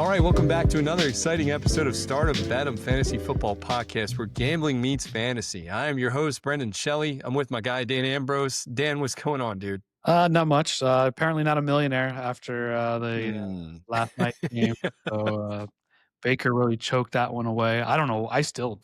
right, welcome back to another exciting episode of Start 'em Bet 'em Fantasy Football Podcast, where gambling meets fantasy. I am your host, Brendan Shelley. I'm with my guy, Dan Ambrose. Dan, what's going on, dude? Not much. Apparently not a millionaire after the last night's game. So Baker really choked that one away. I don't know. I still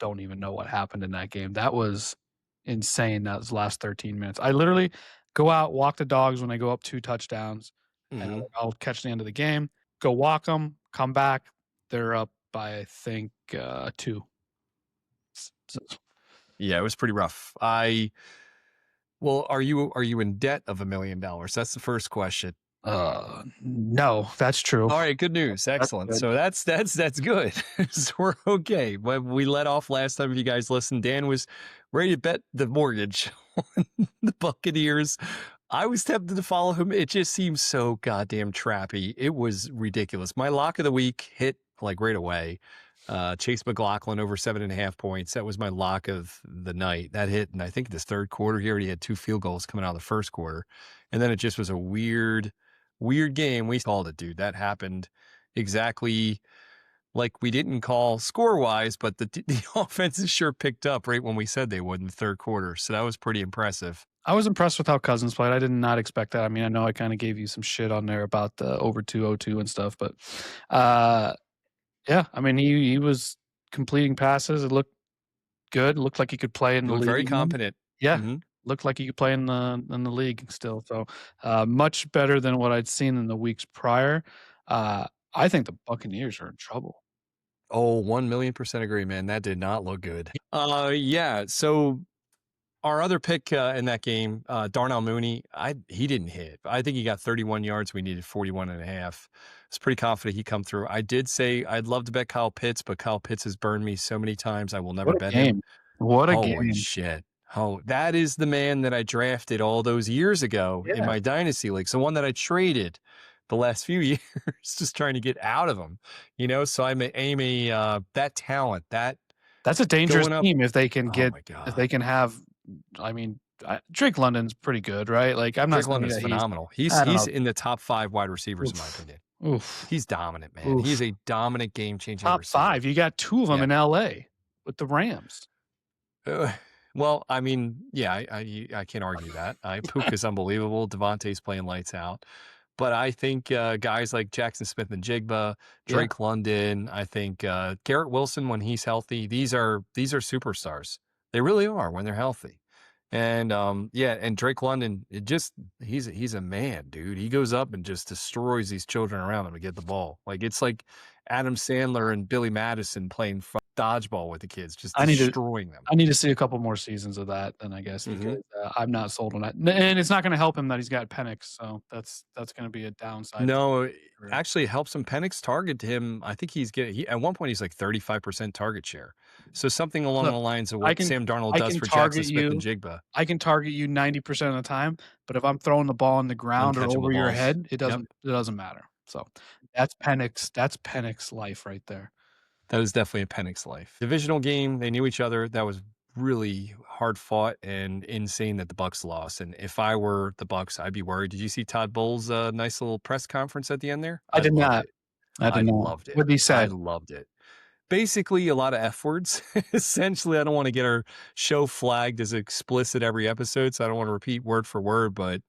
don't even know what happened in that game. That was insane. Those last 13 minutes. I literally go out, walk the dogs when I go up 2 touchdowns, and I'll catch the end of the game, go walk them, come back. They're up by, I think, 2. So, Yeah, it was pretty rough. Well, are you in debt of $1 million? That's the first question. no, that's true. All right, good news. Excellent. So that's good. So we're okay. When we let off last time, if you guys listened, Dan was ready to bet the mortgage on the Buccaneers. I was tempted to follow him. It just seems so goddamn trappy. It was ridiculous. My lock of the week hit like right away. Chase McLaughlin over 7.5 points. That was my lock of the night. That hit, and I think this third quarter, he already had 2 field goals coming out of the first quarter. And then it just was a weird game. We called it, dude. That happened exactly like we didn't call score-wise, but the offenses sure picked up right when we said they would in the third quarter. So that was pretty impressive. I was impressed with how Cousins played. I did not expect that. I mean, I know I kind of gave you some shit on there about the over 202 and stuff, but yeah, I mean, he was completing passes. It looked good. It looked like he could play in the league. Very competent. Yeah, looked like he could play in the league still. So much better than what I'd seen in the weeks prior. I think the Buccaneers are in trouble. Oh, 1,000,000% agree, man. That did not look good. Yeah. So our other pick in that game, Darnell Mooney, he didn't hit. I think he got 31 yards. We needed 41.5. I was pretty confident he'd come through. I did say I'd love to bet Kyle Pitts, but Kyle Pitts has burned me so many times. I will never bet him. What a Holy game. Shit. Oh, that is the man that I drafted all those years ago in my dynasty league. So one that I traded the last few years, just trying to get out of him, so I'm aiming that talent, that's a dangerous team if they can get, if they can have, I mean, Drake London's pretty good, right? Like Drake London's phenomenal. He's in the top 5 wide receivers in my opinion. He's dominant, man. He's a dominant game-changing top receiver. 5. You got 2 of them in LA with the Rams. Well, I mean, yeah, I can't argue that. Puka's unbelievable. Devontae's playing lights out. But I think guys like Jackson Smith and Jigba, Drake London, I think Garrett Wilson when he's healthy, these are superstars. They really are when they're healthy. And and Drake London, he's a man, dude. He goes up and just destroys these children around him to get the ball. Like it's like Adam Sandler and Billy Madison playing dodgeball with the kids, just destroying them. I need to see a couple more seasons of that, then I guess, because I'm not sold on that. And it's not going to help him that he's got Penix, so that's going to be a downside. No, actually it helps him. Penix target him. I think at one point he's like 35% target share. So something along the lines of what Sam Darnold does for Jackson Smith and Jigba. I can target you 90% of the time, but if I'm throwing the ball on the ground or over your head, it doesn't matter. So that's Penix. That's Penix life right there. That was definitely a Penix life. Divisional game. They knew each other. That was really hard fought and insane that the Bucs lost. And if I were the Bucs, I'd be worried. Did you see Todd Bowles' nice little press conference at the end there? I did not. I loved it. What did he say? I loved it. Basically, a lot of F words. Essentially, I don't want to get our show flagged as explicit every episode, so I don't want to repeat word for word, but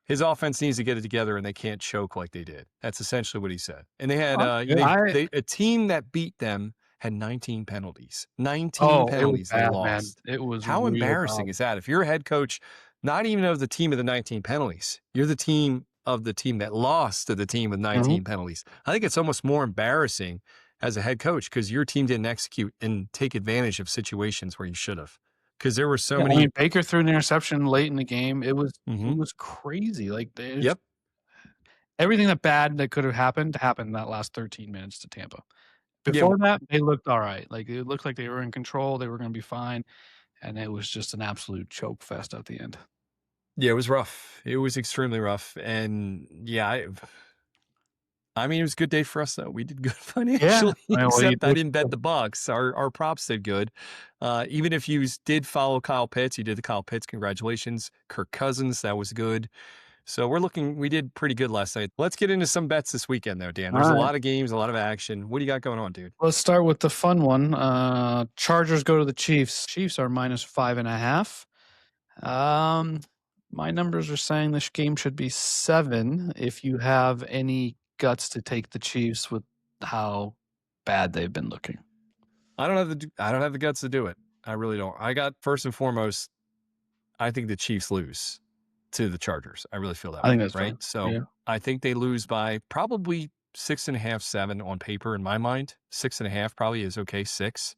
his offense needs to get it together, and they can't choke like they did. That's essentially what he said. And they had a team that beat them had 19 penalties. 19 penalties they lost. Man. It was how embarrassing is that? If you're a head coach, not even of the team of the 19 penalties, you're the team of the team that lost to the team with 19 penalties. I think it's almost more embarrassing as a head coach because your team didn't execute and take advantage of situations where you should have. Because there were so many. I mean, Baker threw an interception late in the game. It was crazy. Like, everything that could have happened in that last 13 minutes to Tampa. Before that, they looked all right. Like it looked like they were in control. They were going to be fine, and it was just an absolute choke fest at the end. Yeah, it was rough. It was extremely rough, and I mean, it was a good day for us, though. We did good financially, except I didn't bet the Bucs. Our props did good. Even if you did follow Kyle Pitts, you did the Kyle Pitts. Congratulations. Kirk Cousins, that was good. So we did pretty good last night. Let's get into some bets this weekend, though, Dan. There's All a right. lot of games, a lot of action. What do you got going on, dude? Let's start with the fun one. Chargers go to the Chiefs. Chiefs are -5.5. My numbers are saying this game should be 7 if you have any guts to take the Chiefs with how bad they've been looking. I don't have the guts to do it. I really don't. I got first and foremost, I think the Chiefs lose to the Chargers. I really feel that I way, think that's right? fine. So Yeah. I think they lose by probably 6.5, 7 on paper in my mind. 6.5 probably is okay, 6.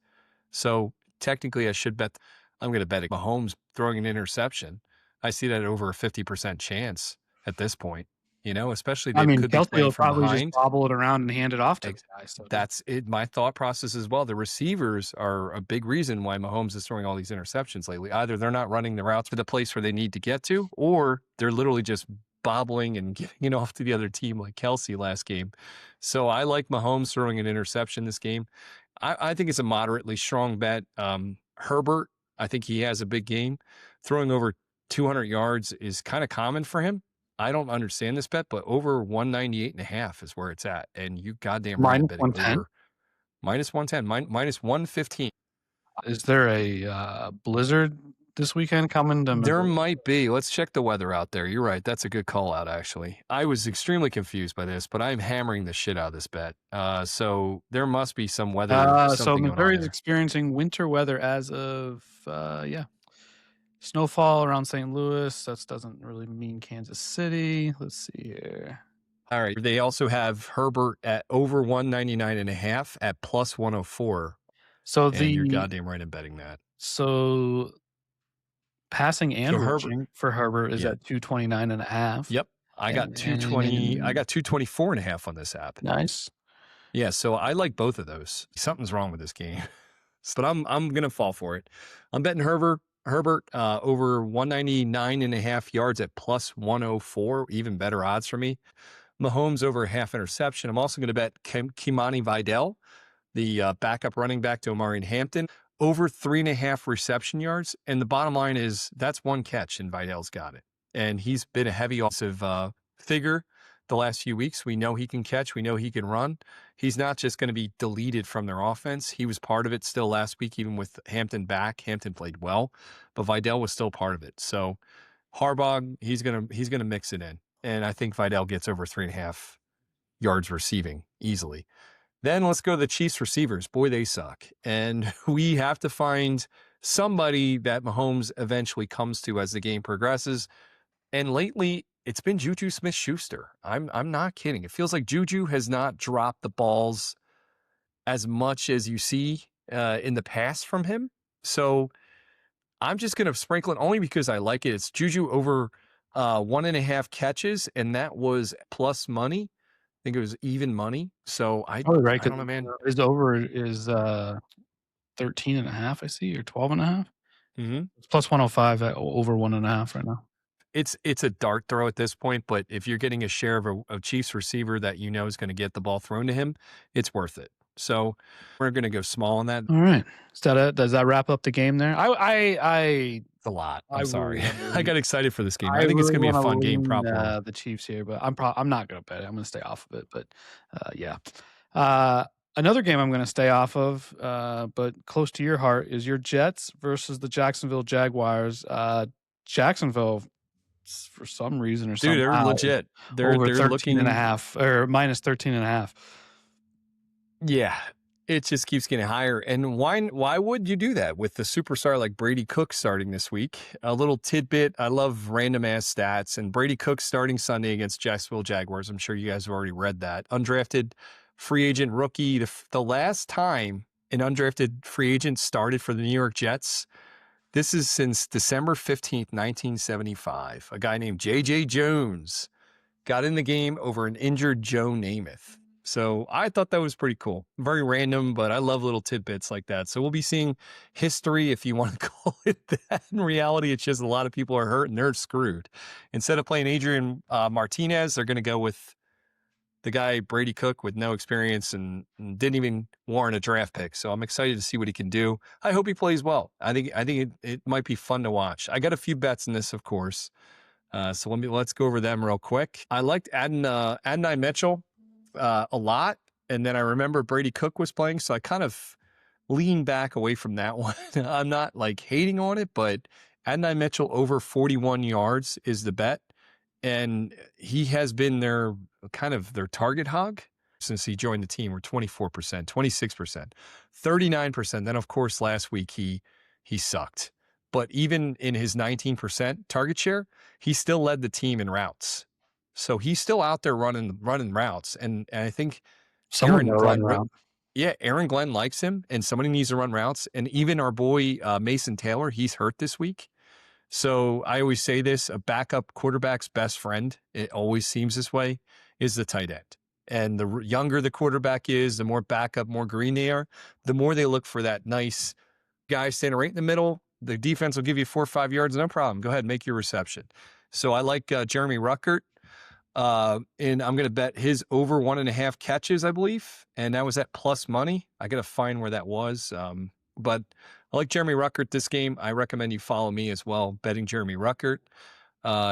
So technically I should bet. I'm going to bet Mahomes throwing an interception. I see that at over a 50% chance at this point, especially I they mean, could be Kelsey playing will from probably just behind. bobble it around and hand it off to the guy. So That's it. My thought process as well. The receivers are a big reason why Mahomes is throwing all these interceptions lately. Either they're not running the routes for the place where they need to get to, or they're literally just bobbling and giving it off to the other team like Kelsey last game. So I like Mahomes throwing an interception this game. I think it's a moderately strong bet. Herbert, I think he has a big game. Throwing over 200 yards is kind of common for him. I don't understand this bet, but over 198.5 is where it's at. And you goddamn right, I'm betting -110. over -110, minus 115. Is there a blizzard this weekend coming to There Missouri? might be. Let's check the weather out there. You're right. That's a good call out, actually. I was extremely confused by this, but I'm hammering the shit out of this bet. So there must be some weather, So something going on Missouri is there. experiencing winter weather as of snowfall around St. Louis. That doesn't really mean Kansas City. Let's see here. All right. They also have Herbert at over 199.5 at plus 104. So And you're goddamn right in betting that. So passing and rushing for Herbert is at 229.5. Yep. I got 220. I got 224.5 on this app. Nice. Yeah. So I like both of those. Something's wrong with this game, but I'm gonna fall for it. I'm betting Herbert over 199.5 yards at plus 104. Even better odds for me. Mahomes over a half interception. I'm also going to bet Kimani Vidal, the backup running back to Omari Hampton, over 3.5 reception yards. And the bottom line is that's one catch, and Vidal's got it. And he's been a heavy offensive figure the last few weeks. We know he can catch. We know he can run. He's not just going to be deleted from their offense. He was part of it still last week, even with Hampton back. Hampton played well, but Vidal was still part of it. So Harbaugh, he's gonna mix it in. And I think Vidal gets over 3.5 yards receiving easily. Then let's go to the Chiefs receivers. Boy, they suck. And we have to find somebody that Mahomes eventually comes to as the game progresses. And lately, it's been Juju Smith-Schuster. I'm not kidding. It feels like Juju has not dropped the balls as much as you see in the past from him. So I'm just going to sprinkle it only because I like it. It's Juju over 1.5 catches, and that was plus money. I think it was even money. So I don't know, man. His over is 13.5, I see, or 12.5. Mm-hmm. It's plus 105 at over 1.5 right now. It's a dart throw at this point, but if you're getting a share of a Chiefs receiver that you know is going to get the ball thrown to him, it's worth it. So we're going to go small on that. All right. Does that wrap up the game there? It's a lot. I'm sorry. I got excited for this game. I think it's going to be a fun game. The Chiefs here, but I'm not going to bet it. I'm going to stay off of it. But yeah. Another game I'm going to stay off of, but close to your heart, is your Jets versus the Jacksonville Jaguars. Jacksonville, for some reason or something, they're legit. They're looking 13.5 or minus 13.5. Yeah, it just keeps getting higher. And why would you do that with the superstar like Brady Cook starting this week? A little tidbit. I love random ass stats. And Brady Cook starting Sunday against Jacksonville Jaguars. I'm sure you guys have already read that. Undrafted free agent rookie. The last time an undrafted free agent started for the New York Jets, this is since December 15th, 1975. A guy named J.J. Jones got in the game over an injured Joe Namath. So I thought that was pretty cool. Very random, but I love little tidbits like that. So we'll be seeing history, if you want to call it that. In reality, it's just a lot of people are hurt and they're screwed. Instead of playing Adrian Martinez, they're going to go with the guy Brady Cook with no experience and didn't even warrant a draft pick. So I'm excited to see what he can do. I hope he plays well. I think it might be fun to watch. I got a few bets in this, of course. So let's go over them real quick. I liked Adonai Mitchell a lot, and then I remember Brady Cook was playing, so I kind of lean back away from that one. I'm not like hating on it, but Adonai Mitchell over 41 yards is the bet. And he has been their kind of their target hog since he joined the team. We're 24%, 26%, 39%. Then of course last week he sucked. But even in his 19% target share, he still led the team in routes. So he's still out there running routes. And I think Someone will run around. yeah, Aaron Glenn likes him, and somebody needs to run routes. And even our boy Mason Taylor, he's hurt this week. So I always say this: a backup quarterback's best friend, it always seems this way, is the tight end. And the younger the quarterback is, the more backup, more green they are, the more they look for that nice guy standing right in the middle. The defense will give you 4 or 5 yards, no problem. Go ahead, make your reception. So I like Jeremy Ruckert. And I'm going to bet his over 1.5 catches, I believe. And that was at plus money. I got to find where that was. But I like Jeremy Ruckert this game. I recommend you follow me as well, betting Jeremy Ruckert.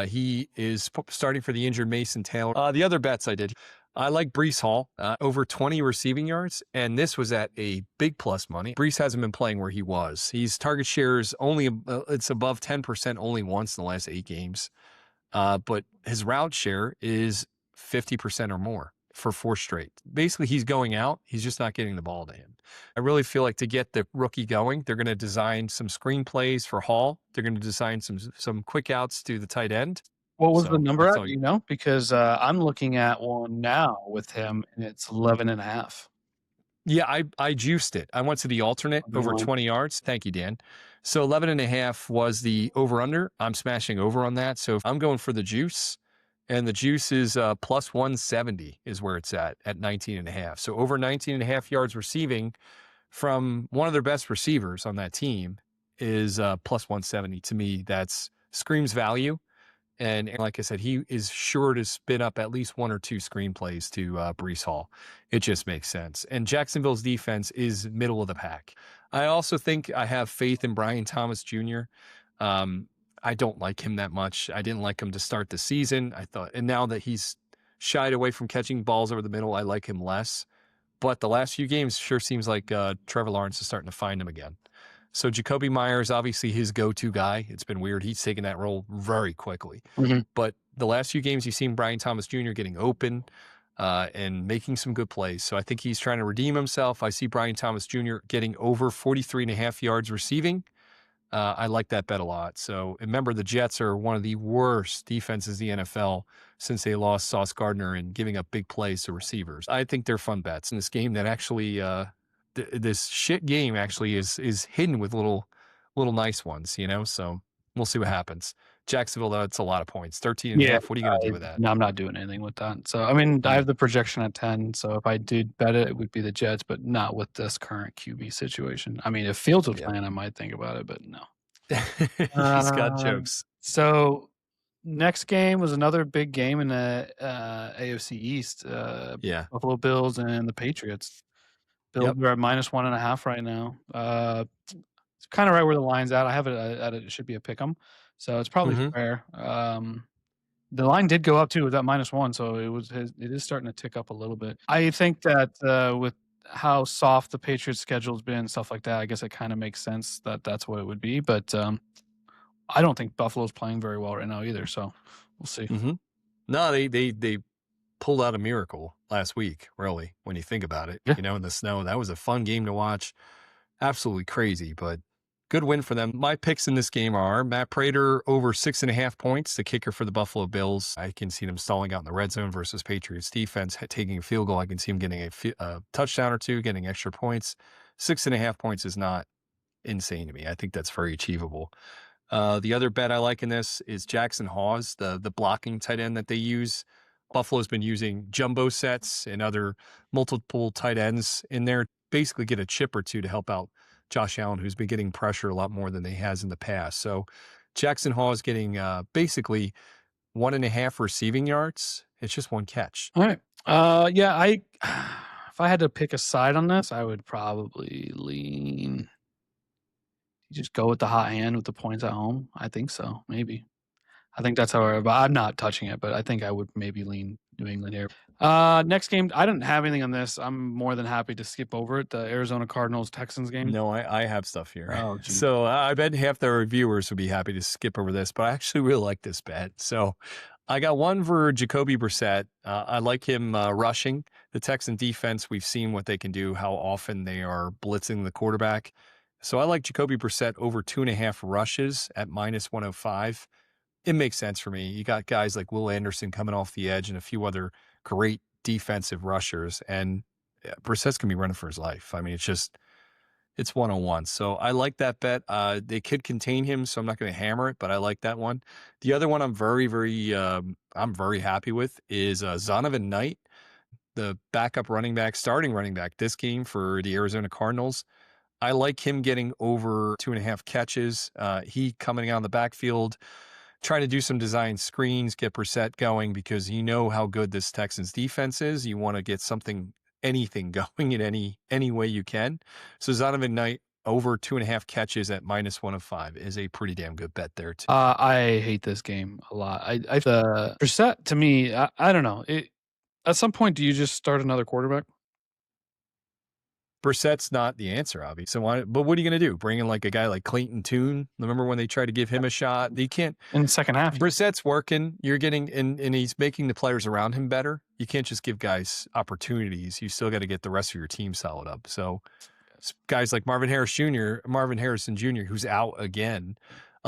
He is starting for the injured Mason Taylor. The other bets I did, I like Breece Hall, over 20 receiving yards. And this was at a big plus money. Breece hasn't been playing where he was. He's target shares only, it's above 10% only once in the last 8 games. But his route share is 50% or more for 4 straight. Basically, he's going out. He's just not getting the ball to him. I really feel like to get the rookie going, they're going to design some screenplays for Hall. They're going to design some quick outs to the tight end. What was the number at? Do you know? Because I'm looking at one now with him, and it's 11.5. Yeah, I juiced it. I went to the alternate over 20 yards. Thank you, Dan. So 11.5 was the over-under. I'm smashing over on that. So I'm going for the juice. And the juice is plus 170 is where it's at 19.5. So over 19.5 yards receiving from one of their best receivers on that team is plus 170. To me, that's screams value. And like I said, he is sure to spin up at least 1 or 2 screenplays to Breece Hall. It just makes sense. And Jacksonville's defense is middle of the pack. I also think I have faith in Brian Thomas Jr. I don't like him that much. I didn't like him to start the season. And now that he's shied away from catching balls over the middle, I like him less. But the last few games sure seems like Trevor Lawrence is starting to find him again. So Jacoby Myers, obviously his go-to guy. It's been weird. He's taken that role very quickly. Mm-hmm. But the last few games, you've seen Brian Thomas Jr. getting open and making some good plays. So I think he's trying to redeem himself. I see Brian Thomas Jr. getting over 43.5 yards receiving. I like that bet a lot. So remember, the Jets are one of the worst defenses in the NFL since they lost Sauce Gardner and giving up big plays to receivers. I think they're fun bets in this game that actually this shit game actually is hidden with little nice ones, you know? So we'll see what happens. Jacksonville, though, it's a lot of points. 13.5. What are you going to do with that? No, I'm not doing anything with that. So, I mean, I have the projection at 10. So if I did bet it, it would be the Jets, but not with this current QB situation. I mean, if Fields was playing, I might think about it, but no. He's got jokes. So next game was another big game in the AFC East. Buffalo Bills and the Patriots. Bills are at -1.5 right now. It's kind of right where the line's at. I have it at it should be a pick 'em, so it's probably fair. The line did go up too with that -1, so it is starting to tick up a little bit. I think that with how soft the Patriots' schedule's been, stuff like that, I guess it kind of makes sense that that's what it would be. But I don't think Buffalo's playing very well right now either. So we'll see. Mm-hmm. No, they pulled out a miracle last week, really, when you think about it, you know, in the snow. That was a fun game to watch. Absolutely crazy, but good win for them. My picks in this game are Matt Prater over 6.5 points, the kicker for the Buffalo Bills. I can see them stalling out in the red zone versus Patriots defense, taking a field goal. I can see them getting a touchdown or 2, getting extra points. 6.5 points is not insane to me. I think that's very achievable. The other bet I like in this is Jackson Hawes, the blocking tight end that they use. Buffalo's been using jumbo sets and other multiple tight ends in there, basically get a chip or 2 to help out Josh Allen, who's been getting pressure a lot more than he has in the past. So Jackson Hawes getting basically 1.5 receiving yards. It's just 1 catch. All right. If I had to pick a side on this, I would probably lean. You just go with the hot hand with the points at home. I think so. Maybe. I think that's how but I'm not touching it, but I think I would maybe lean New England here. Next game, I didn't have anything on this. I'm more than happy to skip over it. The Arizona Cardinals Texans game. No, I have stuff here. Oh, geez. So I bet half the reviewers would be happy to skip over this, but I actually really like this bet. So I got one for Jacoby Brissett. I like him rushing. The Texan defense, we've seen what they can do, how often they are blitzing the quarterback. So I like Jacoby Brissett over 2.5 rushes at -105. It makes sense for me. You got guys like Will Anderson coming off the edge and a few other great defensive rushers, and Brissett's going to be running for his life. I mean, it's 101. So I like that bet. They could contain him, so I'm not going to hammer it, but I like that one. The other one I'm very happy with is Zonovan Knight, the backup running back, starting running back this game for the Arizona Cardinals. I like him getting over 2.5 catches. He coming out of the backfield, trying to do some design screens, get Brissett going, because you know how good this Texans defense is. You want to get anything going in any way you can. So Zonovan Knight over 2.5 catches at -105 is a pretty damn good bet there too. I hate this game a lot. Brissett, to me, I don't know. At some point, do you just start another quarterback? Brissett's not the answer, obviously. But what are you going to do? Bring in like a guy like Clayton Tune? Remember when they tried to give him a shot? You can't. In the second half. Brissett's working. You're getting, and he's making the players around him better. You can't just give guys opportunities. You still got to get the rest of your team solid up. So guys like Marvin Harrison Jr., who's out again.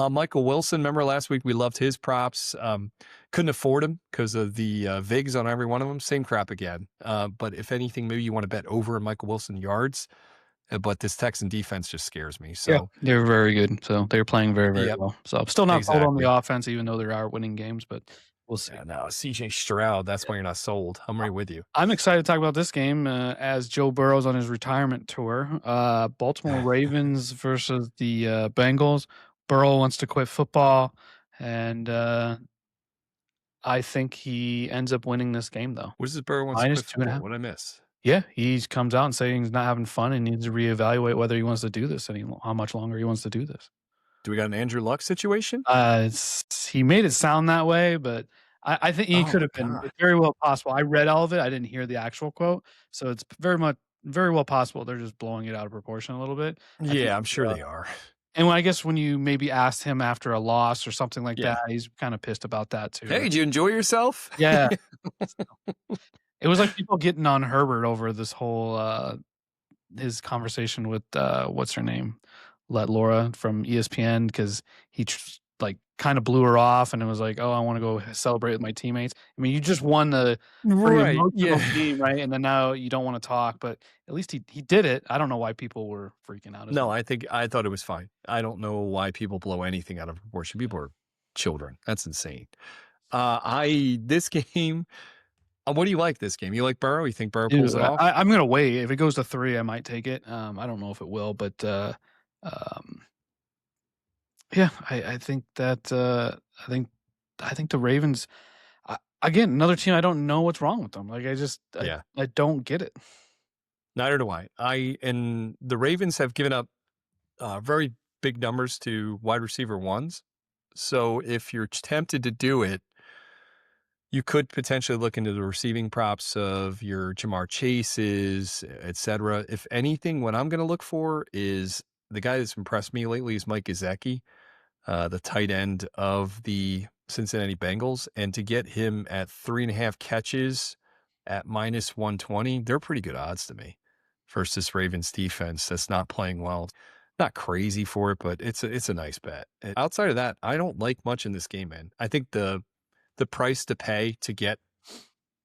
Michael Wilson, remember last week we loved his props. Couldn't afford him because of the VIGs on every one of them. Same crap again. But if anything, maybe you want to bet over Michael Wilson yards. But this Texan defense just scares me. So yeah, they're very good. So they're playing very, very well. So I'm still not sold on the offense, even though they are winning games, but we'll see. Yeah, no, CJ Stroud, that's why you're not sold. I'm right with you. I'm excited to talk about this game as Joe Burrow's on his retirement tour. Baltimore Ravens versus the Bengals. Burrow wants to quit football, and I think he ends up winning this game, though. What does Burrow wants to quit football? What did I miss? Yeah, he comes out and saying he's not having fun and needs to reevaluate whether he wants to do this anymore, how much longer he wants to do this. Do we got an Andrew Luck situation? He made it sound that way, but I think he could have been. It's very well possible. I read all of it. I didn't hear the actual quote, so it's very well possible they're just blowing it out of proportion a little bit. Yeah, I'm sure they are. And I guess when you maybe asked him after a loss or something like that, he's kind of pissed about that too. Hey, did you enjoy yourself? Yeah. It was like people getting on Herbert over this whole his conversation with what's her name? Laura from ESPN, because he kind of blew her off and it was like, oh, I want to go celebrate with my teammates. I mean, you just won the game, right? And then now you don't want to talk, but at least he did it. I don't know why people were freaking out. No, I thought it was fine. I don't know why people blow anything out of proportion. People are children. That's insane. This game, what do you like this game? You like Burrow? You think Burrow pulls it off? I'm going to wait. If it goes to 3, I might take it. I don't know if it will, but yeah, I think that I think the Ravens, again, another team. I don't know what's wrong with them. Like I don't get it. Neither do I. And the Ravens have given up very big numbers to wide receiver ones. So if you're tempted to do it, you could potentially look into the receiving props of your Jamar Chases, etc. If anything, what I'm going to look for is the guy that's impressed me lately is Mike Gesicki, the tight end of the Cincinnati Bengals. And to get him at 3.5 catches at -120, they're pretty good odds to me versus Ravens defense that's not playing well. Not crazy for it, but it's a nice bet. Outside of that, I don't like much in this game, man. I think the price to pay to get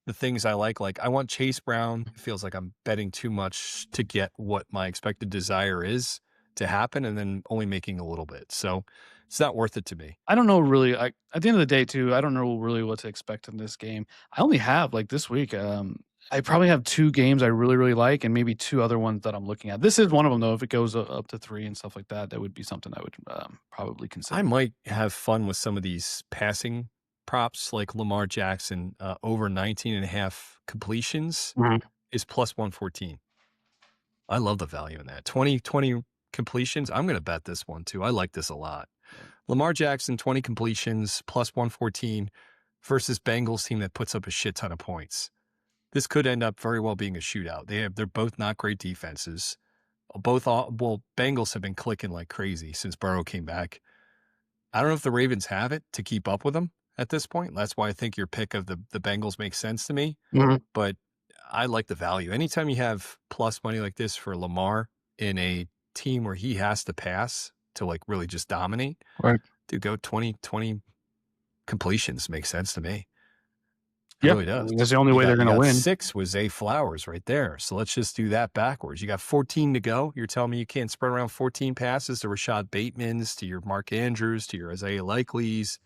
the things I like I want Chase Brown. It feels like I'm betting too much to get what my expected desire is to happen and then only making a little bit. So it's not worth it to me. I don't know really. At the end of the day too, I don't know really what to expect in this game. I only have this week, I probably have 2 games I really, really like and maybe 2 other ones that I'm looking at. This is one of them, though. If it goes up to 3 and stuff like that, that would be something I would probably consider. I might have fun with some of these passing props like Lamar Jackson over 19.5 completions is +114. I love the value in that. 20 completions. I'm going to bet this one too. I like this a lot. Lamar Jackson, 20 completions, plus 114 versus Bengals team that puts up a shit ton of points. This could end up very well being a shootout. They're both not great defenses. Bengals have been clicking like crazy since Burrow came back. I don't know if the Ravens have it to keep up with them at this point. That's why I think your pick of the Bengals makes sense to me. Mm-hmm. But I like the value. Anytime you have plus money like this for Lamar in a team where he has to pass to like really just dominate, right? To go 20 completions makes sense to me. It yeah, really does. That's the only way they're going to win. 6 was Zay Flowers right there. So let's just do that backwards. You got 14 to go. You're telling me you can't spread around 14 passes to Rashad Bateman's, to your Mark Andrews, to your Isaiah Likely's.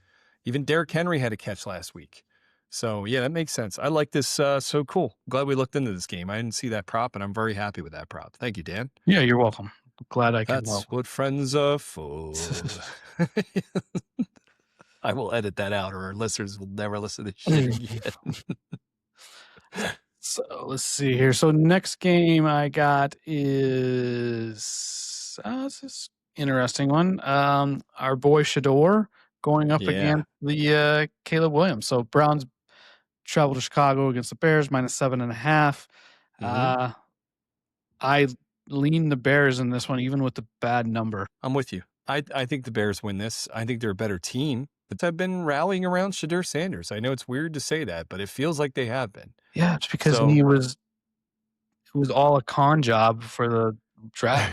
Even Derrick Henry had a catch last week. So, yeah, that makes sense. I like this. So cool. Glad we looked into this game. I didn't see that prop, and I'm very happy with that prop. Thank you, Dan. Yeah, you're welcome. Glad I can help. That's what friends are for. I will edit that out, or our listeners will never listen to shit again. So let's see here. So next game I got is this is interesting one. Our boy Shador going up against the Caleb Williams. So Browns travel to Chicago against the Bears, -7.5. I lean the Bears in this one, even with the bad number. I'm with you. I think the Bears win this. I think they're a better team. But I've been rallying around Shedeur Sanders. I know it's weird to say that, but it feels like they have been. Yeah, it's because it was all a con job for the draft.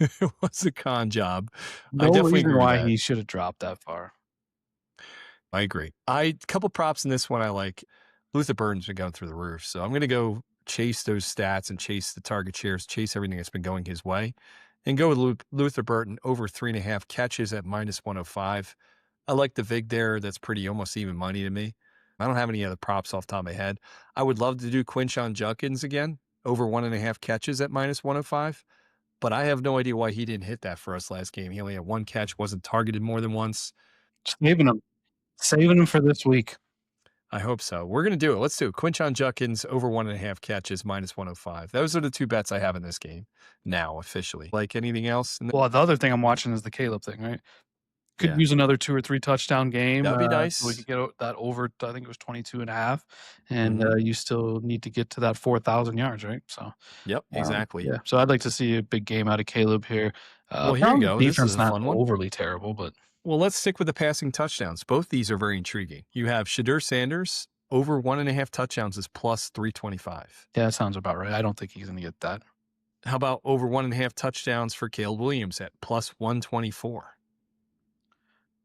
It was a con job. No I definitely reason agree why with that. he should have dropped that far. I agree. A couple props in this one I like. Luther Burden's been going through the roof, so I'm going to go chase those stats and chase the target shares, chase everything that's been going his way, and go with Luther Burden over 3.5 catches at -105. I like the VIG there. That's pretty almost even money to me. I don't have any other props off the top of my head. I would love to do Quinshon Judkins again, over 1.5 catches at -105, but I have no idea why he didn't hit that for us last game. He only had 1 catch, wasn't targeted more than once. Saving him for this week. I hope so. We're going to do it. Let's do it. Quinshon Judkins over 1.5 catches, -105. Those are the 2 bets I have in this game now, officially. Like anything else? Well, the other thing I'm watching is the Caleb thing, right? Could use another 2 or 3 touchdown game. That'd be nice. So we could get that over, I think it was 22.5. And you still need to get to that 4,000 yards, right? So, yep, exactly. Yeah. So I'd like to see a big game out of Caleb here. Well, here you go. Defense not overly terrible, but. Well, let's stick with the passing touchdowns. Both these are very intriguing. You have Shedeur Sanders over 1.5 touchdowns is +325. Yeah, that sounds about right. I don't think he's going to get that. How about over 1.5 touchdowns for Caleb Williams at +124?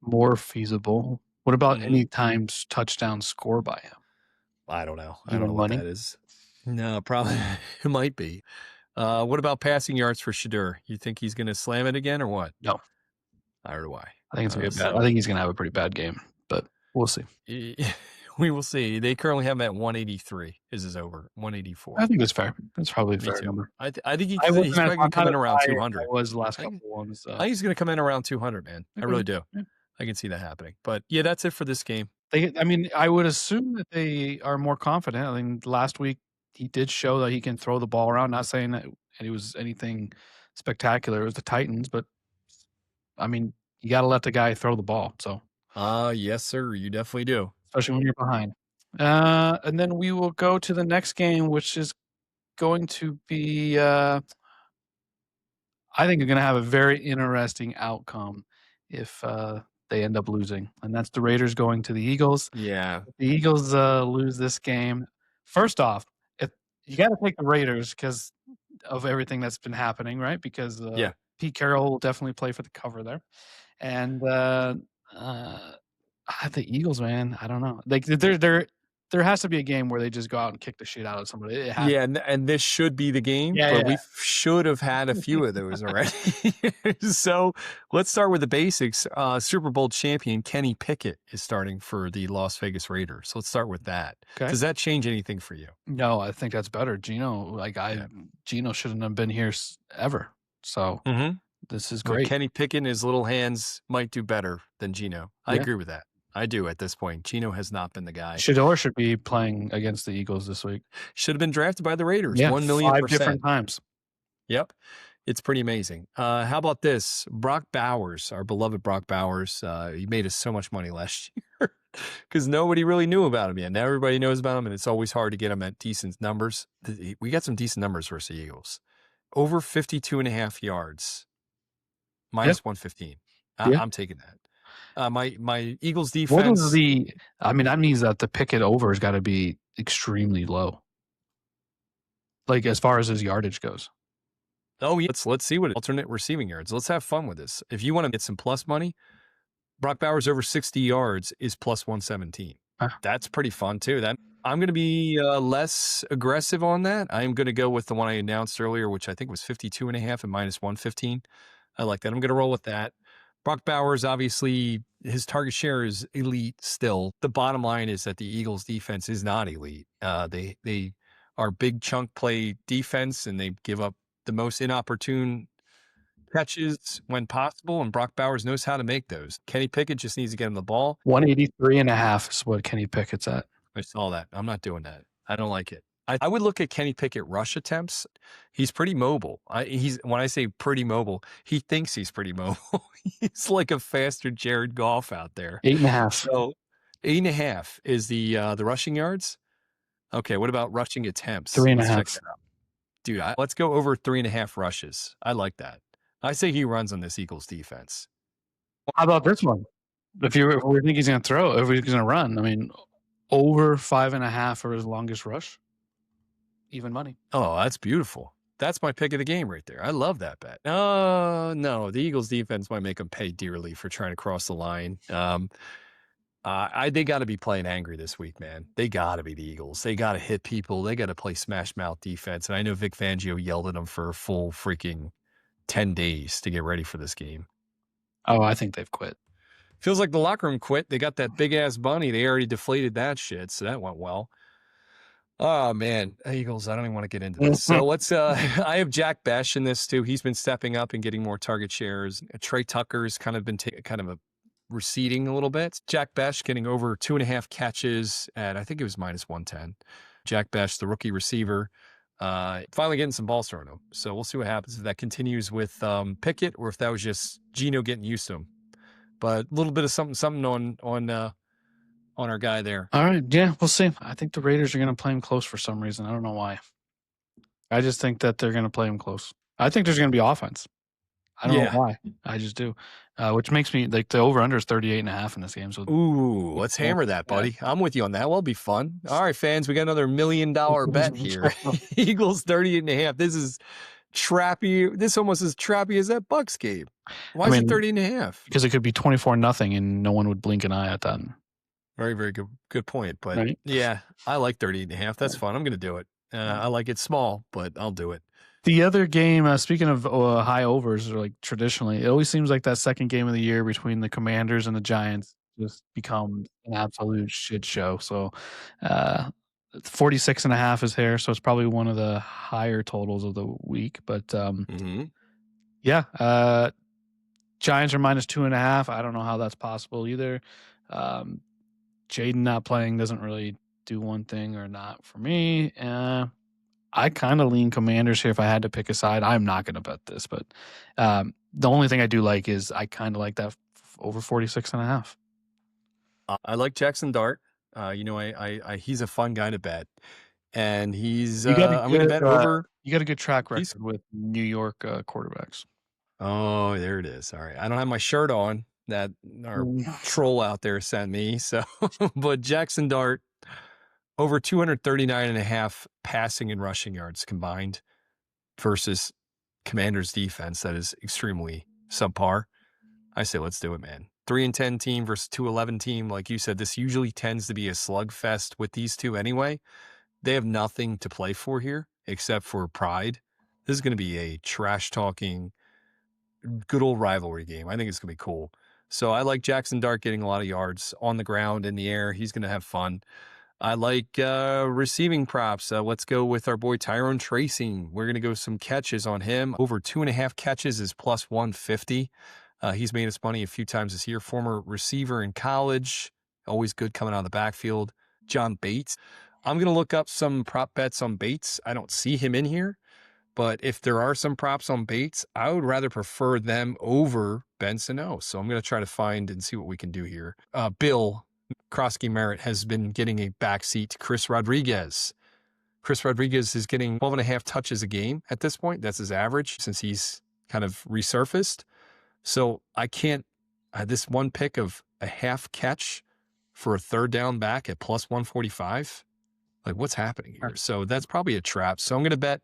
More feasible. What about any times touchdowns score by him? I don't know. I don't know what that is. No, probably it might be. What about passing yards for Shedeur? You think he's going to slam it again or what? No. I don't know why. I think it's going to be bad. I think he's going to have a pretty bad game, but we'll see. We will see. They currently have him at 183. Is his over 184? I think that's fair. That's probably a fair number. I think he's going to come in around 200. I was the last couple ones. I think he's going to come in around 200, man. I really do. Yeah. I can see that happening. But yeah, that's it for this game. I would assume that they are more confident. I mean, last week he did show that he can throw the ball around. Not saying that it was anything spectacular. It was the Titans, but I mean, you got to let the guy throw the ball. So. Yes, sir. You definitely do. Especially when you're behind. And then we will go to the next game, which is going to be, I think you're going to have a very interesting outcome if they end up losing. And that's the Raiders going to the Eagles. Yeah. If the Eagles lose this game. First off, if you got to take the Raiders because of everything that's been happening, right? Because Pete Carroll will definitely play for the cover there. And the Eagles, man, I don't know. Like there has to be a game where they just go out and kick the shit out of somebody. Yeah, and this should be the game, but we should have had a few of those already. So let's start with the basics. Super Bowl champion Kenny Pickett is starting for the Las Vegas Raiders. So let's start with that. Okay. Does that change anything for you? No, I think that's better. Geno, Geno shouldn't have been here ever. So this is great. Well, Kenny Pickett, his little hands might do better than Geno. I agree with that. I do at this point. Geno has not been the guy. Shedeur should be playing against the Eagles this week. Should have been drafted by the Raiders. 1 million%. 5 different times. Yep. It's pretty amazing. How about this? Brock Bowers, our beloved Brock Bowers. He made us so much money last year because nobody really knew about him yet. Now everybody knows about him, and it's always hard to get him at decent numbers. We got some decent numbers versus the Eagles. Over 52.5 yards, Yeah. minus 115. Yeah. I'm taking that. My Eagles defense. What is that means that the Pickett over has got to be extremely low. Like as far as his yardage goes. Oh, yeah. Let's see what alternate receiving yards. Let's have fun with this. If you want to get some plus money, Brock Bowers over 60 yards is plus 117. That's pretty fun too. I'm going to be less aggressive on that. I'm going to go with the one I announced earlier, which I think was 52.5 and minus 115. I like that. I'm going to roll with that. Brock Bowers, obviously, his target share is elite still. The bottom line is that the Eagles defense is not elite. They are big chunk play defense, and they give up the most inopportune catches when possible, and Brock Bowers knows how to make those. Kenny Pickett just needs to get him the ball. 183.5 is what Kenny Pickett's at. I saw that. I'm not doing that. I don't like it. I would look at Kenny Pickett rush attempts. He's pretty mobile. When I say pretty mobile, he thinks he's pretty mobile. He's like a faster Jared Goff out there. 8.5. So 8.5 is the rushing yards. Okay, what about rushing attempts? 3.5. Dude, let's go over 3.5 rushes. I like that. I say he runs on this Eagles defense. How about this one? If we think he's going to throw, if he's going to run, I mean, over 5.5 for his longest rush, even money. Oh, that's beautiful. That's my pick of the game right there. I love that bet. No, the Eagles defense might make them pay dearly for trying to cross the line. They got to be playing angry this week, man. They got to be the Eagles. They got to hit people. They got to play smash mouth defense. And I know Vic Fangio yelled at them for a full freaking 10 days to get ready for this game. Oh, I think they've quit. Feels like the locker room quit. They got that big ass bunny. They already deflated that shit, so that went well. Oh man, Eagles. I don't even want to get into this. So let's. I have Jack Bech in this too. He's been stepping up and getting more target shares. Trey Tucker's kind of been receding a little bit. Jack Bech getting over 2.5 catches at I think it was minus 110. Jack Bech, the rookie receiver, finally getting some balls thrown him. So we'll see what happens if that continues with Pickett or if that was just Geno getting used to him. But a little bit of something on our guy there. All right, yeah, we'll see. I think the Raiders are going to play him close for some reason. I don't know why. I just think that they're going to play him close. I think there's going to be offense. I don't know why. I just do. Which makes me like the over-under is 38.5 in this game. So let's hammer that, buddy. I'm with you on that. Well, it'll be fun. All right, fans, we got another $1 million bet here. Eagles 38.5. This is trappy. This almost as trappy as that Bucs game. Why is it 30.5? Because it could be 24-0 and no one would blink an eye at that. Very, very good point. But yeah, I like 38.5. That's fun. I'm going to do it. I like it small, but I'll do it. The other game, speaking of high overs, or like traditionally, it always seems like that second game of the year between the Commanders and the Giants just becomes an absolute shit show. So 46.5 is here, so it's probably one of the higher totals of the week. But yeah, Giants are minus 2.5. I don't know how that's possible either. Jaden not playing doesn't really do one thing or not for me. I kind of lean Commanders here if I had to pick a side. I'm not going to bet this, but the only thing I do like is I kind of like that over 46.5. I like Jackson Dart. He's a fun guy to bet, and he's. I'm going to bet over. You got a good track record with New York quarterbacks. Oh, there it is. All right, I don't have my shirt on that our troll out there sent me. So, but Jackson Dart. Over 239.5 passing and rushing yards combined versus Commanders defense that is extremely subpar. I say let's do it, man. 3-10 team versus 2-11 team. Like you said, this usually tends to be a slugfest with these two anyway. They have nothing to play for here except for pride. This is going to be a trash-talking, good old rivalry game. I think it's going to be cool. So I like Jackson Dart getting a lot of yards on the ground, in the air. He's going to have fun. I like receiving props. Let's go with our boy Tyrone Tracy. We're going to go some catches on him. Over 2.5 catches is plus 150. He's made us money a few times this year. Former receiver in college. Always good coming out of the backfield. John Bates. I'm going to look up some prop bets on Bates. I don't see him in here. But if there are some props on Bates, I would rather prefer them over Ben Sano. So I'm going to try to find and see what we can do here. Bill Krosky Merritt has been getting a backseat to Chris Rodriguez. Chris Rodriguez is getting 12.5 touches a game at this point. That's his average since he's kind of resurfaced. So I can't, this one pick of a half catch for a third down back at plus 145. Like, what's happening here? So that's probably a trap. So I'm going to bet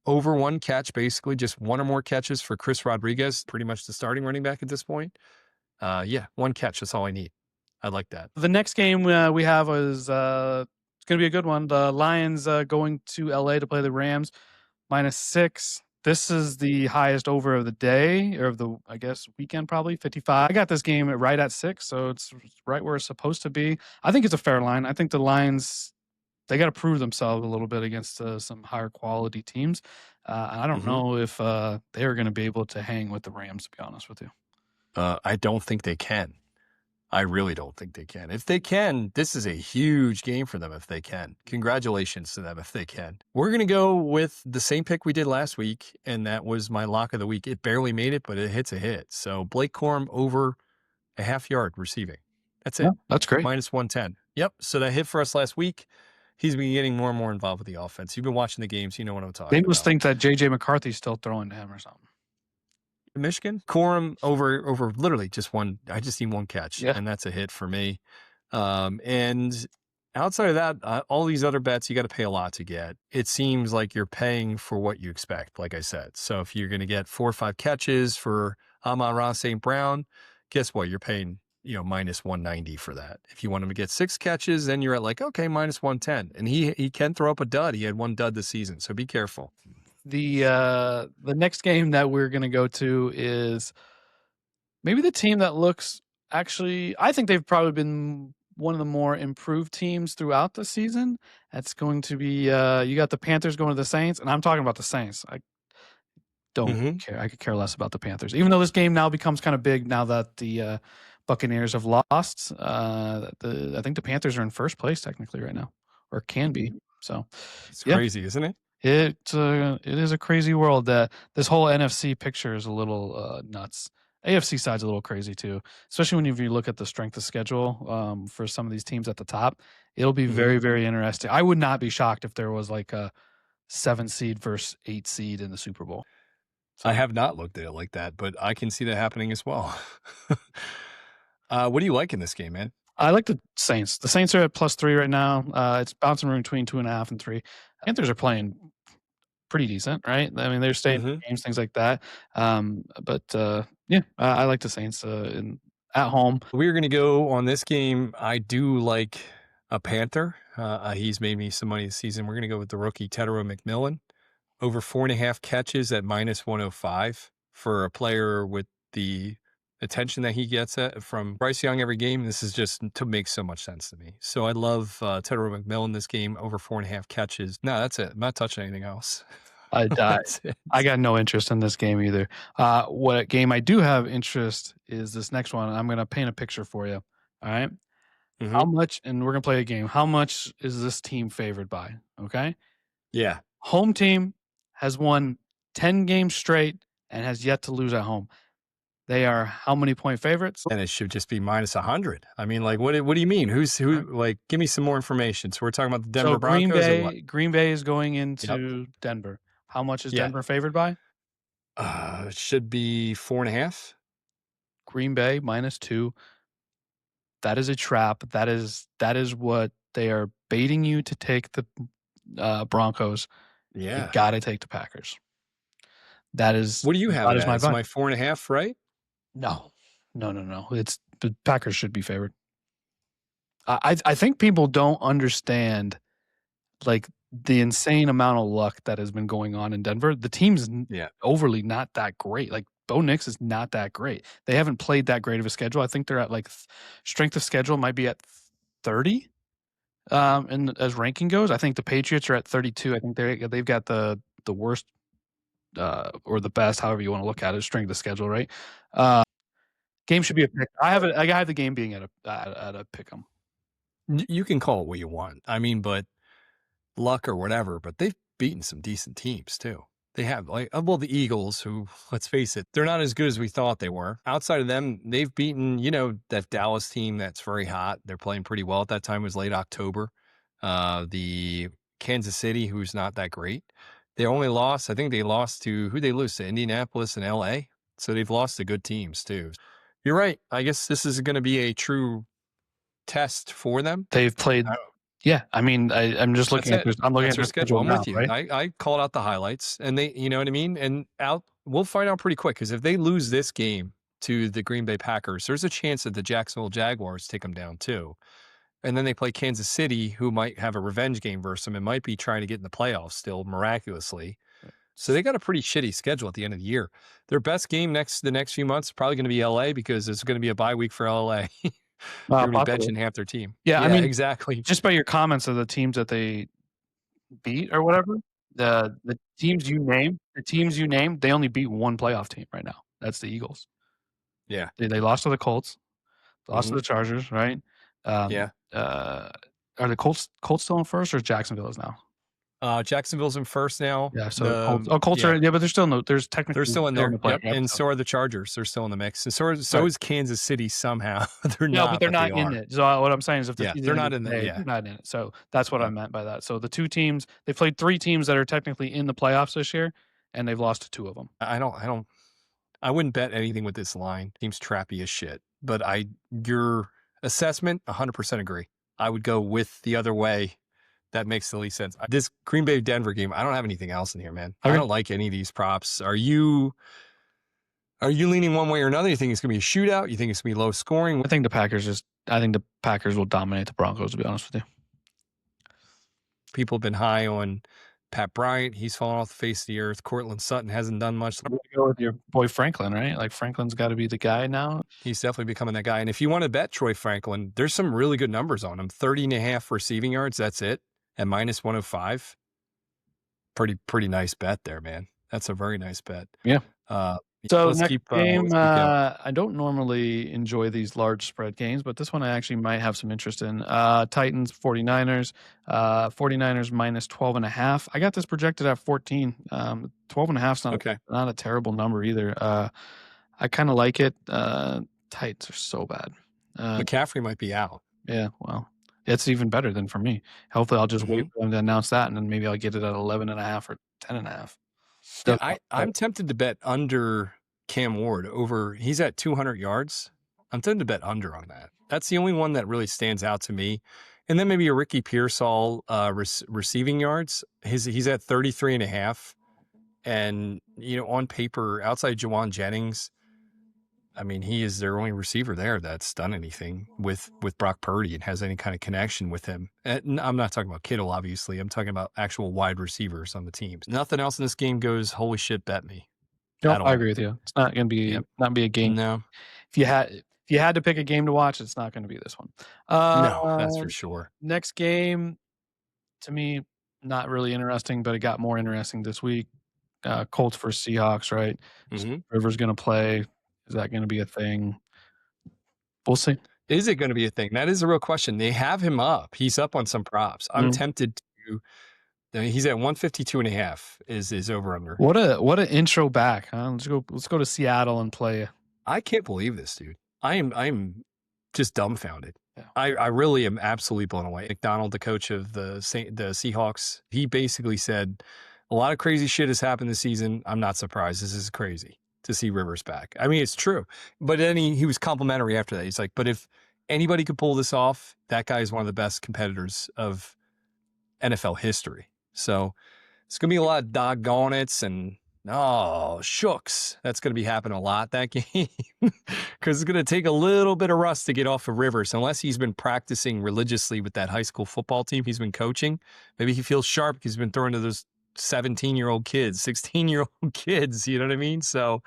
over one catch, basically just one or more catches for Chris Rodriguez, pretty much the starting running back at this point. Yeah, one catch. That's all I need. I like that. The next game we have is it's going to be a good one. The Lions going to LA to play the Rams, -6. This is the highest over of the day, or of the, I guess, weekend, probably 55. I got this game right at 6, so it's right where it's supposed to be. I think it's a fair line. I think the Lions, they got to prove themselves a little bit against some higher quality teams. I don't know if they are going to be able to hang with the Rams, to be honest with you. I don't think they can. I really don't think they can. If they can, this is a huge game for them if they can. Congratulations to them if they can. We're going to go with the same pick we did last week, and that was my lock of the week. It barely made it, but it hits a hit. So Blake Corum over a half yard receiving. That's it. Yeah, that's great. -110. Yep. So that hit for us last week. He's been getting more and more involved with the offense. You've been watching the games. You know what I'm talking about. They must think that J.J. McCarthy's still throwing to him or something. Michigan, Corum over literally just one. I just need one catch, Yeah. and that's a hit for me. And outside of that, all these other bets, you got to pay a lot to get. It seems like you're paying for what you expect, like I said. So if you're going to get 4 or 5 catches for Amon-Ra St. Brown, guess what? You're paying, -190 for that. If you want him to get 6 catches, then you're at like, okay, -110. And he can throw up a dud. He had one dud this season, so be careful. The next game that we're going to go to is maybe the team that looks, actually, I think they've probably been one of the more improved teams throughout the season. That's going to be you got the Panthers going to the Saints, and I'm talking about the Saints. I don't care. I could care less about the Panthers, even though this game now becomes kind of big now that the Buccaneers have lost. I think the Panthers are in first place technically right now, or can be. So it's crazy, isn't it? It is a crazy world. That this whole NFC picture is a little nuts. AFC side's a little crazy too, especially when you look at the strength of schedule for some of these teams at the top. It'll be very, very interesting. I would not be shocked if there was like a 7 seed versus 8 seed in the Super Bowl. So, I have not looked at it like that, but I can see that happening as well. What do you like in this game, man? I like the Saints. The Saints are at +3 right now. It's bouncing between 2.5 and 3. Panthers are playing pretty decent, right? I mean, they're staying in games, things like that. Yeah, I like the Saints at home. We're going to go on this game. I do like a Panther. He's made me some money this season. We're going to go with the rookie Tetero McMillan. Over 4.5 catches at -105 for a player with the attention that he gets from Bryce Young every game. This is just to make so much sense to me. So I love Tetero McMillan this game, over 4.5 catches. No, that's it. I'm not touching anything else. I got no interest in this game either. What game I do have interest is this next one. I'm going to paint a picture for you. All right. How much, and we're going to play a game. How much is this team favored by? Okay. Yeah. Home team has won 10 games straight and has yet to lose at home. They are how many point favorites? And it should just be -100. I mean, like, what do you mean? Who? Like, give me some more information. So we're talking about the Denver Broncos. Green Bay is going into Denver. How much is Denver favored by? It should be 4.5. Green Bay -2. That is a trap. That is what they are baiting you to take the Broncos. Yeah, you got to take the Packers. That is. What do you have? That is my 4.5, right? No. It's the Packers should be favored. I think people don't understand like the insane amount of luck that has been going on in Denver. The team's overly not that great. Like Bo Nix is not that great. They haven't played that great of a schedule. I think they're at like strength of schedule might be at 30. And as ranking goes, I think the Patriots are at 32. I think they've got the worst or the best, however you want to look at it, strength of schedule, right? Game should be a pick. I have the game being at a pick 'em. You can call it what you want. I mean, but luck or whatever, but they've beaten some decent teams too. They have well, the Eagles, who, let's face it, they're not as good as we thought they were. Outside of them, they've beaten, that Dallas team that's very hot. They're playing pretty well at that time. It was late October. The Kansas City, who's not that great. They only lost, I think they lost to, who they lose to? Indianapolis and LA. So they've lost to good teams too. You're right. I guess this is going to be a true test for them. They've played. Yeah, I mean, I'm just looking at their schedule. I'm now, with you. right? I called out the highlights, and they, you know what I mean. And we'll find out pretty quick, because if they lose this game to the Green Bay Packers, there's a chance that the Jacksonville Jaguars take them down too. And then they play Kansas City, who might have a revenge game versus them and might be trying to get in the playoffs still miraculously. So they got a pretty shitty schedule at the end of the year. Their best game the next few months is probably going to be LA, because it's going to be a bye week for LA. They're going to be benching half their team. Yeah, I mean, exactly. Just by your comments of the teams that they beat or whatever, the teams you named, they only beat one playoff team right now. That's the Eagles. Yeah, they lost to the Colts, lost to the Chargers, right? Yeah. Are the Colts still in first, or Jacksonville is now? Jacksonville's in first now. Yeah, so Colts are, but they're still technically they're still in there. Yep. And so are the Chargers. They're still in the mix. And so is Kansas City somehow. They're not. But they're not in it. So what I'm saying is, if they're not in it. They're not in it. So that's what I meant by that. So the two teams, they played three teams that are technically in the playoffs this year, and they've lost to two of them. I wouldn't bet anything with this line. Seems trappy as shit. But your assessment, 100% agree. I would go with the other way. That makes the least sense. This Green Bay Denver game, I don't have anything else in here, man. Okay. I don't like any of these props. Are you leaning one way or another? You think it's going to be a shootout? You think it's going to be low scoring? I think the Packers will dominate the Broncos, to be honest with you. People have been high on Pat Bryant. He's fallen off the face of the earth. Cortland Sutton hasn't done much. I'm going to go with your boy Franklin, right? Like, Franklin's got to be the guy now. He's definitely becoming that guy. And if you want to bet Troy Franklin, there's some really good numbers on him. 30.5 receiving yards. That's it. At minus 105, pretty nice bet there, man. That's a very nice bet. Yeah. So next game, I don't normally enjoy these large spread games, but this one I actually might have some interest in. Titans, 49ers. 49ers minus 12.5. I got this projected at 14. 12.5 is not a terrible number either. I kind of like it. Titans are so bad. McCaffrey might be out. Yeah, well. It's even better than for me. Hopefully, I'll just wait for them to announce that, and then maybe I'll get it at 11.5 or 10.5. Yeah, I'm tempted to bet under Cam Ward over. He's at 200 yards. I'm tempted to bet under on that. That's the only one that really stands out to me. And then maybe a Ricky Pearsall receiving yards. He's at 33.5. And, on paper, outside Juwan Jennings, I mean, he is their only receiver there that's done anything with Brock Purdy and has any kind of connection with him. And I'm not talking about Kittle, obviously. I'm talking about actual wide receivers on the teams. Nothing else in this game goes, holy shit, bet me. No, I agree with you. It's not going to be a game. No. If you had to pick a game to watch, it's not going to be this one. No, that's for sure. Next game, to me, not really interesting, but it got more interesting this week. Colts versus Seahawks, right? Rivers going to play. Is that going to be a thing? We'll see. Is it going to be a thing? That is a real question. They have him up. He's up on some props. I'm tempted to. He's at 152.5. Is over under. What a intro back. Huh? Let's go to Seattle and play. I can't believe this, dude. I'm just dumbfounded. Yeah. I really am absolutely blown away. McDonald, the coach of the Seahawks, he basically said a lot of crazy shit has happened this season. I'm not surprised. This is crazy to see Rivers back. I mean, it's true. But then he was complimentary after that. He's like, but if anybody could pull this off, that guy is one of the best competitors of NFL history. So it's going to be a lot of doggone it's and shooks. That's going to be happening a lot that game because it's going to take a little bit of rust to get off of Rivers unless he's been practicing religiously with that high school football team he's been coaching. Maybe he feels sharp because he's been throwing to those 17-year-old kids, 16-year-old kids, you know what I mean? So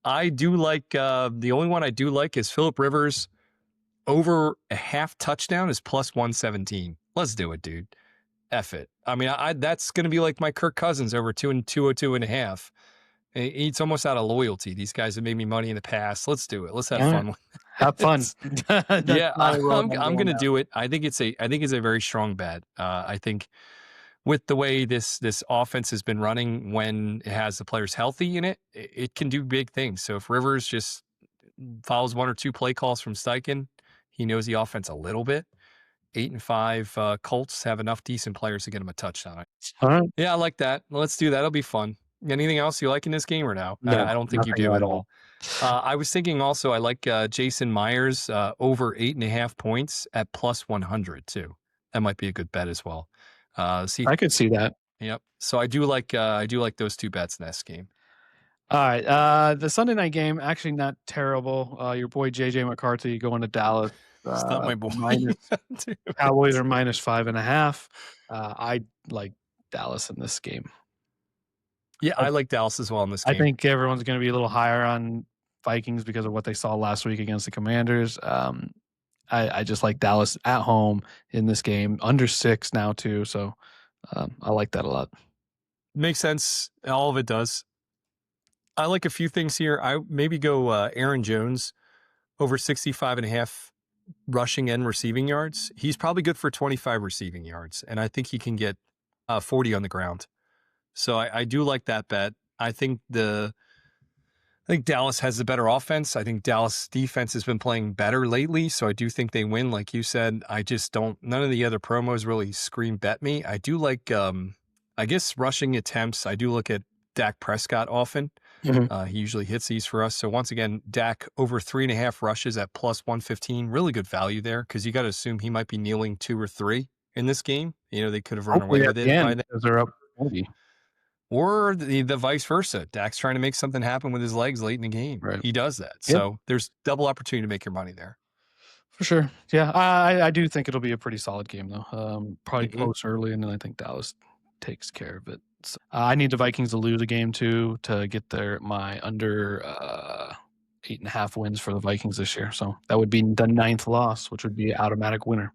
I do like, the only one I do like is Phillip Rivers over a half touchdown is plus 117. Let's do it, dude. F it. I mean, that's going to be like my Kirk Cousins over 202.5. It's almost out of loyalty. These guys have made me money in the past. Let's do it. Let's have fun. Have fun. Yeah, I'm going to do it. I think it's a very strong bet. I think with the way this offense has been running, when it has the players healthy in it, it can do big things. So if Rivers just follows 1 or 2 play calls from Steichen, he knows the offense a little bit. 8-5 Colts have enough decent players to get him a touchdown. All right. Yeah, I like that. Let's do that. It'll be fun. Anything else you like in this game or no? No, I don't think you do at all. I was thinking also I like Jason Myers over 8.5 points at plus 100 too. That might be a good bet as well. I could see that. Yep. So I do like those 2 bets in this game. All right. The Sunday night game, actually not terrible. Your boy JJ McCarthy going to Dallas. It's not my boy. Cowboys are minus 5.5. I like Dallas in this game. Yeah, I like Dallas as well in this game. I think everyone's going to be a little higher on Vikings because of what they saw last week against the Commanders. I just like Dallas at home in this game, under 6 now too. So I like that a lot. Makes sense. All of it does. I like a few things here. I maybe go Aaron Jones over 65.5 rushing and receiving yards. He's probably good for 25 receiving yards, and I think he can get 40 on the ground. So I do like that bet. I think Dallas has the better offense. I think Dallas defense has been playing better lately, so I do think they win. Like you said, I just don't. None of the other promos really scream bet me. I do like, I guess, rushing attempts. I do look at Dak Prescott often. Mm-hmm. He usually hits these for us. So once again, Dak over 3.5 rushes at plus 115. Really good value there because you got to assume he might be kneeling 2 or 3 in this game. They could have run away with it by then. They're up 40. Or the vice versa. Dak's trying to make something happen with his legs late in the game. Right. He does that. Yep. So there's double opportunity to make your money there. For sure. Yeah, I do think it'll be a pretty solid game, though. Probably close early, and then I think Dallas takes care of it. So, I need the Vikings to lose a game, too, to get my under 8.5 wins for the Vikings this year. So that would be the 9th loss, which would be an automatic winner.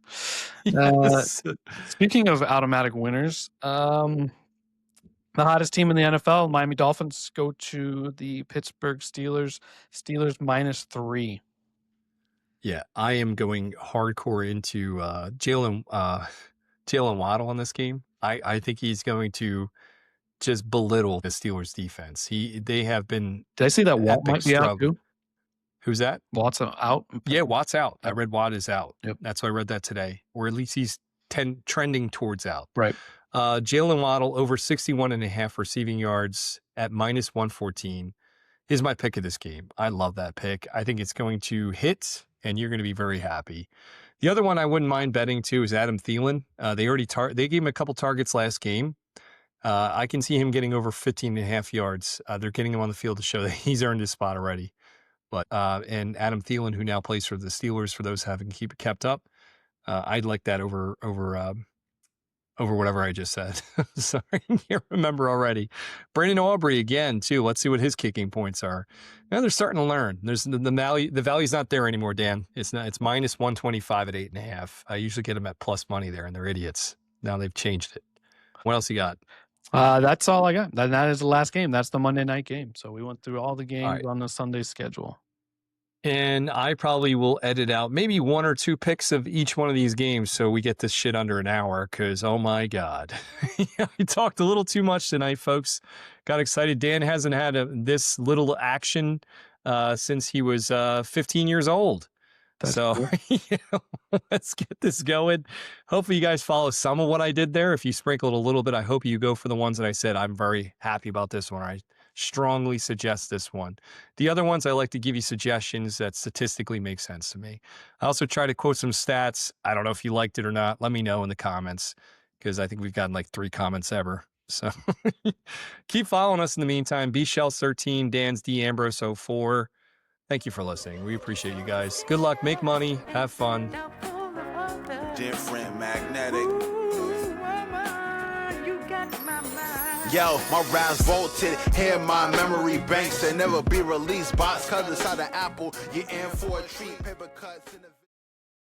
Yes. Speaking of automatic winners, the hottest team in the NFL, Miami Dolphins, go to the Pittsburgh Steelers. Steelers -3. Yeah, I am going hardcore into Jalen Waddle on this game. I think he's going to just belittle the Steelers defense. They have been. Did I see that Watt might be out too? Who's that? Watt's out? Yeah, Watt's out. I read Watt is out. Yep. That's why I read that today. Or at least he's trending towards out. Right. Jalen Waddle over 61.5 receiving yards at -114 is my pick of this game. I love that pick. I think it's going to hit, and you're going to be very happy. The other one I wouldn't mind betting too is Adam Thielen. They gave him a couple targets last game. I can see him getting over 15.5 yards. They're getting him on the field to show that he's earned his spot already. But and Adam Thielen, who now plays for the Steelers, for those who haven't kept up, I'd like that over whatever I just said. Sorry, I can't remember already. Brandon Aubrey again too. Let's see what his kicking points are. Now they're starting to learn. There's the value. The value's not there anymore, Dan. It's not. It's -125 at 8.5. I usually get them at plus money there, and they're idiots. Now they've changed it. What else you got? That's all I got. That is the last game. That's the Monday night game. So we went through all the games on the Sunday schedule. And I probably will edit out maybe 1 or 2 picks of each one of these games so we get this shit under an hour because, oh my God. We talked a little too much tonight, folks. Got excited. Dan hasn't had this little action since he was 15 years old. That's so let's get this going. Hopefully you guys follow some of what I did there. If you sprinkled a little bit, I hope you go for the ones that I said. I'm very happy about this one. I strongly suggest this one. The other ones, I like to give you suggestions that statistically make sense to me. I also try to quote some stats. I don't know if you liked it or not. Let me know in the comments because I think we've gotten like 3 comments ever. So keep following us in the meantime. B-Shells13, Dan's D Ambrose 04. Thank you for listening. We appreciate you guys. Good luck. Make money. Have fun. Different magnetic. Yo, my raps volted. Here my memory banks that never be released. Box cut inside the apple. You're in for a treat. Paper cuts in the